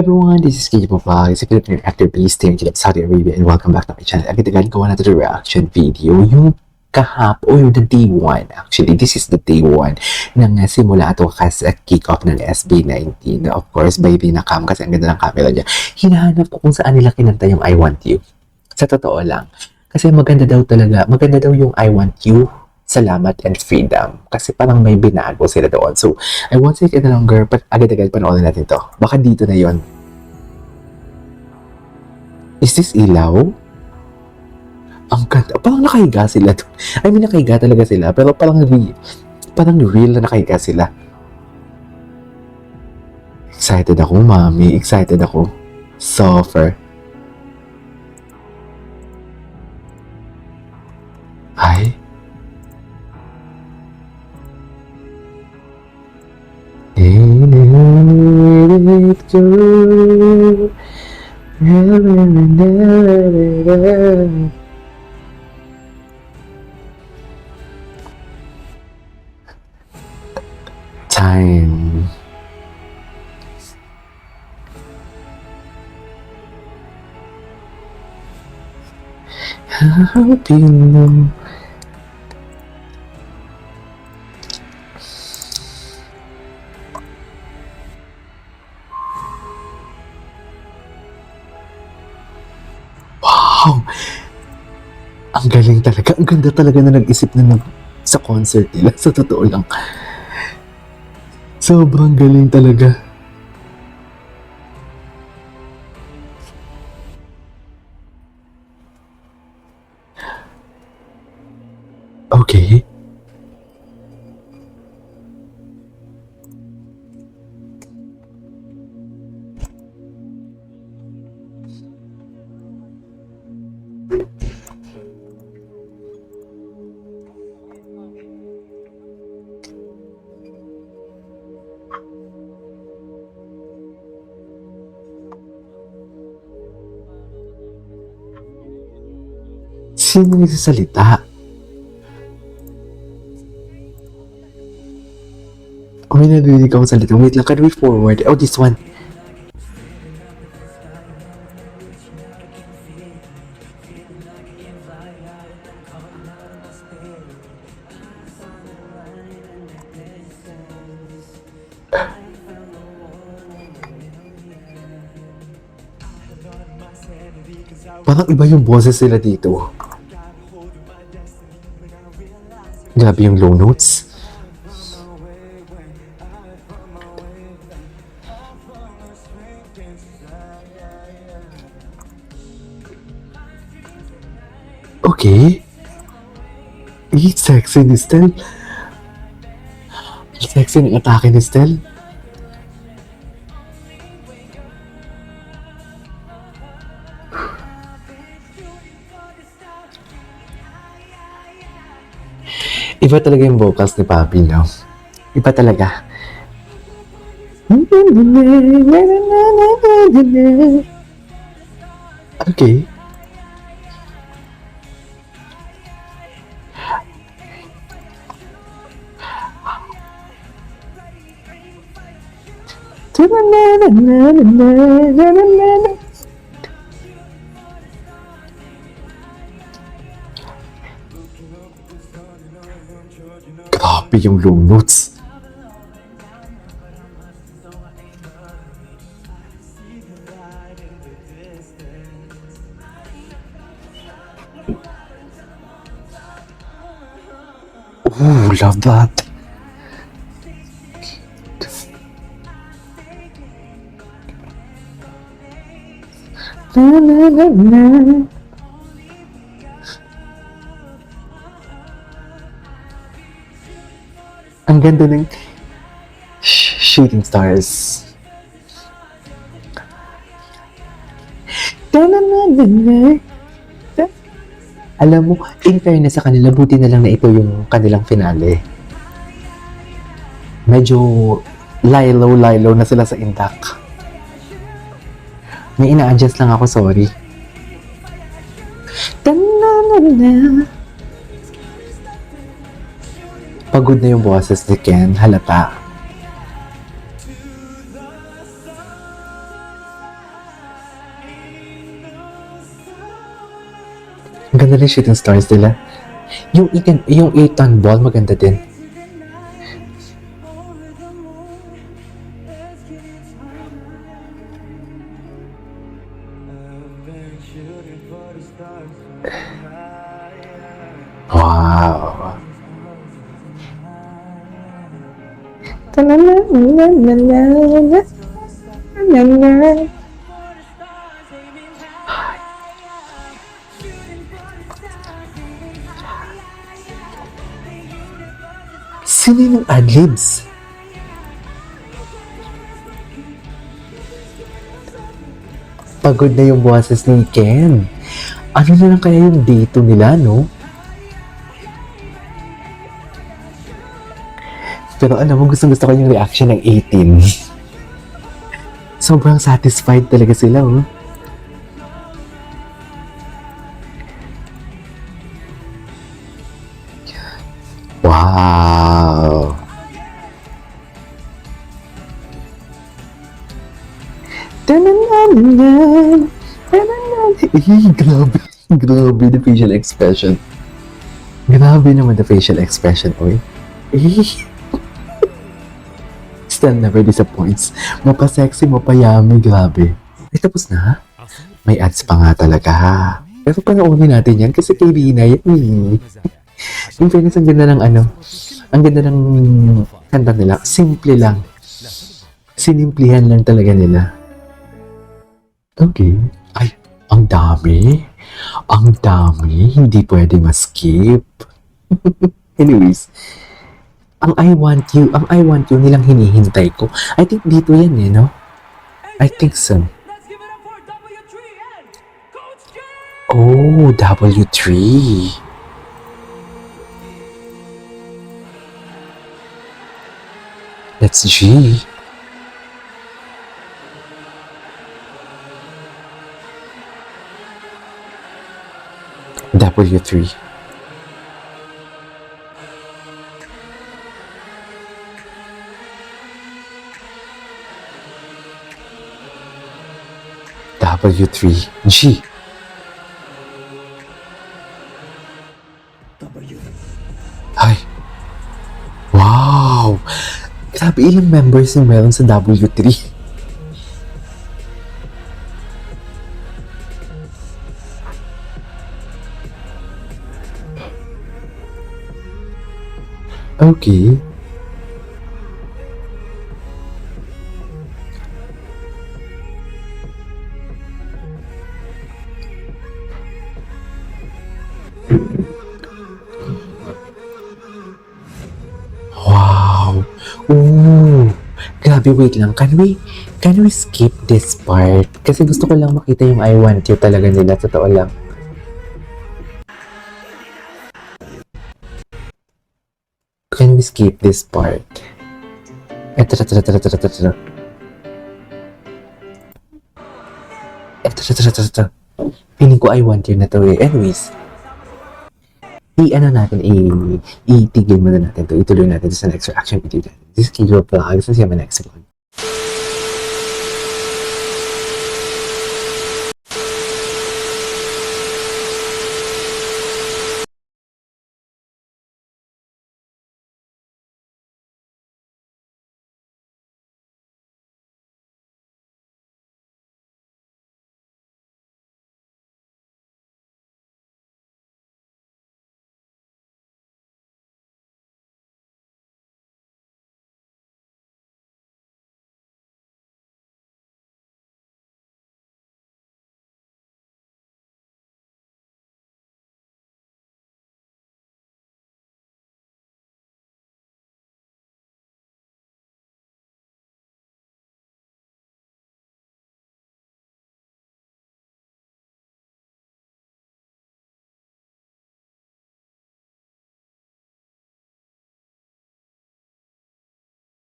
Everyone, this is KJ Vlog. It's a Filipino actor based in Saudi Arabia and welcome back to my channel. Agad gawa natin the reaction video. Yung or the day 1. Actually, this is the day 1 ng simula ito kasi kick-off ng SB19. Of course, by Rina Cam kasi ang ganda ng camera niya. Hinahanap ko kung saan nila kinanta yung I Want You. Sa totoo lang. Kasi maganda daw yung I Want You, Salamat and Freedom. Kasi parang may binago sila doon. So, I won't take it longer, but agad-agad panoorin natin to. Baka dito na yon. Is this ilaw? Ang ganda. Parang nakahiga sila doon. I mean, nakahiga talaga sila. Pero parang real na nakahiga sila. Excited ako, mami. Excited ako. Suffer. Ay. Time. Hoping mo. Wow! Ang galing talaga. Ang ganda talaga na nag-isip na sa concert nila. Sa totoo lang. Sobrang galing talaga. Okay. Sino nagsasalita? Oh, may narinig ako salita. Wait lang, can we forward? Oh, this one. Parang iba yung boses sila dito. Grabe yung low notes. Okay. It's sexy ni Stel. Sexy ng atake ni Stel. Iba talaga yung vocals ni Papi, no? Iba talaga. Okay. Grabe yung low notes. Ooh, love that. Na, na, na, na. Ang ganda ng Shooting Stars. Alam mo, in fairness sa kanila, buti na lang na ito yung kanilang finale. Medyo lilo na sila sa intact. May ina-adjust lang ako, sorry. Pagod na yung boses ni Ken, halata. Ang ganda rin shooting stars nila. Yung Ethan Ball, maganda din. Wow. Sino yung adlibs? Pagod na yung boses ni Ken. Ano na lang kaya yung dito nila, no? Pero alam mo, gusto ko yung reaction ng 18. Sobrang satisfied talaga sila, oh. Wow! Tanananan! Tanananan! Grabe! Grabe the facial expression. Grabe naman the facial expression, oy. Still never disappoints. Mapa-sexy, mapa-yummy, grabe. Ay, tapos na? May ads pa nga talaga. Pero panoorin natin yan kasi kay Rina yan, eh. Yung fairness, ang ganda ng ang ganda ng kanta nila. Simple lang. Sinimplihan lang talaga nila. Okay. Ay, ang dami. Ang dami. Hindi pwede ma-skip. Anyways, ang I want you nilang hinihintay ko. I think dito yan eh, no? I think so. Oh, W3. That's G. W3. W3. G. Ay. Wow! Grabe, ilang members yung meron sa W3. Okay. Wow. Ooh. Grabe, wait lang. Can we skip this part? Kasi gusto ko lang makita yung I want you talaga nila. Totoo lang. Can we skip this part? Eto. Feeling ko I want you na to eh. Anyways, itigil muna natin to. Ituloy natin sa next reaction video. This is Kilo Vlogs. See you in my next vlog.